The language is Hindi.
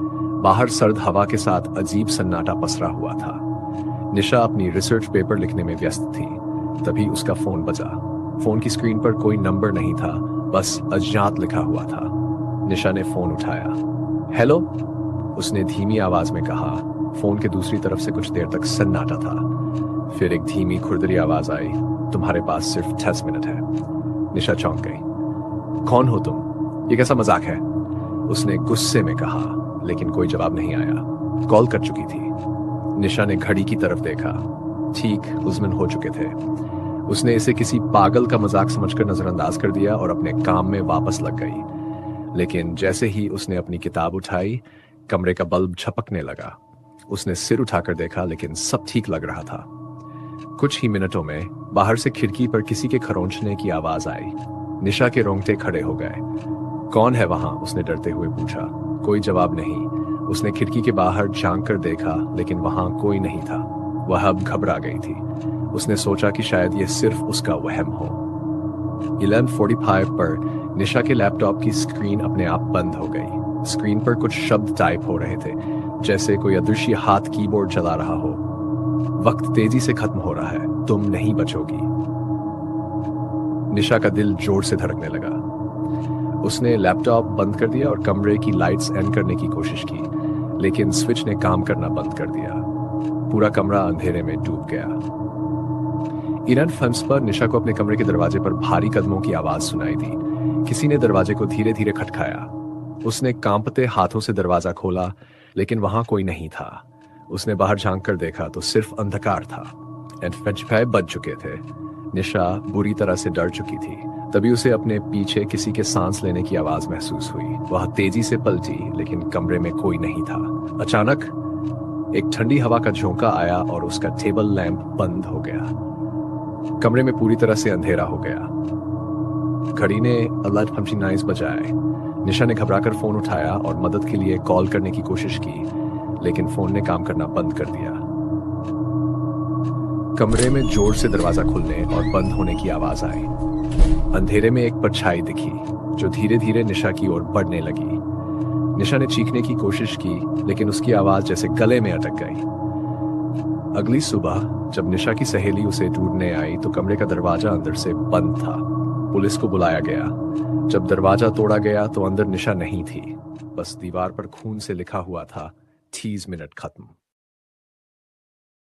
बाहर सर्द हवा के साथ अजीब सन्नाटा पसरा हुआ था। निशा अपनी रिसर्च पेपर लिखने में व्यस्त थी। तभी उसका फोन बजा। फोन की स्क्रीन पर कोई नंबर नहीं था, बस अज्ञात लिखा हुआ था। निशा ने फोन उठाया। हेलो, उसने धीमी आवाज में कहा। फोन के दूसरी तरफ से कुछ देर तक सन्नाटा था। फिर एक धीमी खुरदरी आवाज आई, तुम्हारे पास सिर्फ 10 मिनट है। निशा चौंक गई। कौन हो तुम? ये कैसा मजाक है? उसने गुस्से में कहा, लेकिन कोई जवाब नहीं आया। कॉल कर चुकी थी। निशा ने घड़ी की तरफ देखा। ठीक उज़्मन हो चुके थे। उसने इसे किसी पागल का मजाक समझकर नजरअंदाज कर दिया और अपने काम में वापस लग गई। लेकिन जैसे ही उसने अपनी किताब उठाई, कमरे का बल्ब झपकने लगा। उसने सिर उठाकर देखा, लेकिन सब ठीक लग रहा था। कुछ ही मिनटों में बाहर से खिड़की पर किसी के खरोंचने की आवाज आई। निशा के रोंगटे खड़े हो गए। कौन है वहां? उसने डरते हुए पूछा। कोई जवाब नहीं। उसने खिड़की के बाहर झांक कर देखा, लेकिन वहां कोई नहीं था। वह अब घबरा गई थी। उसने सोचा कि शायद यह सिर्फ उसका वहम हो। 11:45 पर निशा के लैपटॉप की स्क्रीन अपने आप बंद हो गई। स्क्रीन पर कुछ शब्द टाइप हो रहे थे, जैसे कोई अदृश्य हाथ कीबोर्ड चला रहा हो। वक्त तेजी से खत्म हो रहा है, तुम नहीं बचोगी। निशा का दिल जोर से धड़कने लगा। उसने लैपटॉप बंद कर दिया और कमरे की लाइट्स एंड करने की कोशिश की, लेकिन स्विच ने काम करना बंद कर दिया। पूरा कमरा अंधेरे में डूब गया। इरन फंस पर निशा को अपने कमरे के दरवाजे पर भारी कदमों की आवाज सुनाई दी। किसी ने दरवाजे को धीरे धीरे खटखाया। उसने कांपते हाथों से दरवाजा खोला, लेकिन वहां कोई नहीं था। उसने बाहर झांक कर देखा तो सिर्फ अंधकार था। एंड बज चुके थे। निशा बुरी तरह से डर चुकी थी। तभी उसे अपने पीछे किसी के सांस लेने की आवाज महसूस हुई। वह तेजी से पलटी, लेकिन कमरे में कोई नहीं था। अचानक एक ठंडी हवा का झोंका आया और उसका टेबल लैंप बंद हो गया। कमरे में पूरी तरह से अंधेरा हो गया। घड़ी ने 11:59 बजाए। निशा ने घबराकर फोन उठाया और मदद के लिए कॉल करने की कोशिश की, लेकिन फोन ने काम करना बंद कर दिया। कमरे में जोर से दरवाजा खुलने और बंद होने की आवाज आई। अंधेरे में एक परछाई दिखी, जो धीरे धीरे निशा की ओर बढ़ने लगी। निशा ने चीखने की कोशिश की, लेकिन उसकी आवाज जैसे गले में अटक गई। अगली सुबह जब निशा की सहेली उसे ढूंढने आई तो कमरे का दरवाजा अंदर से बंद था। पुलिस को बुलाया गया। जब दरवाजा तोड़ा गया तो अंदर निशा नहीं थी, बस दीवार पर खून से लिखा हुआ था, 30 मिनट खत्म।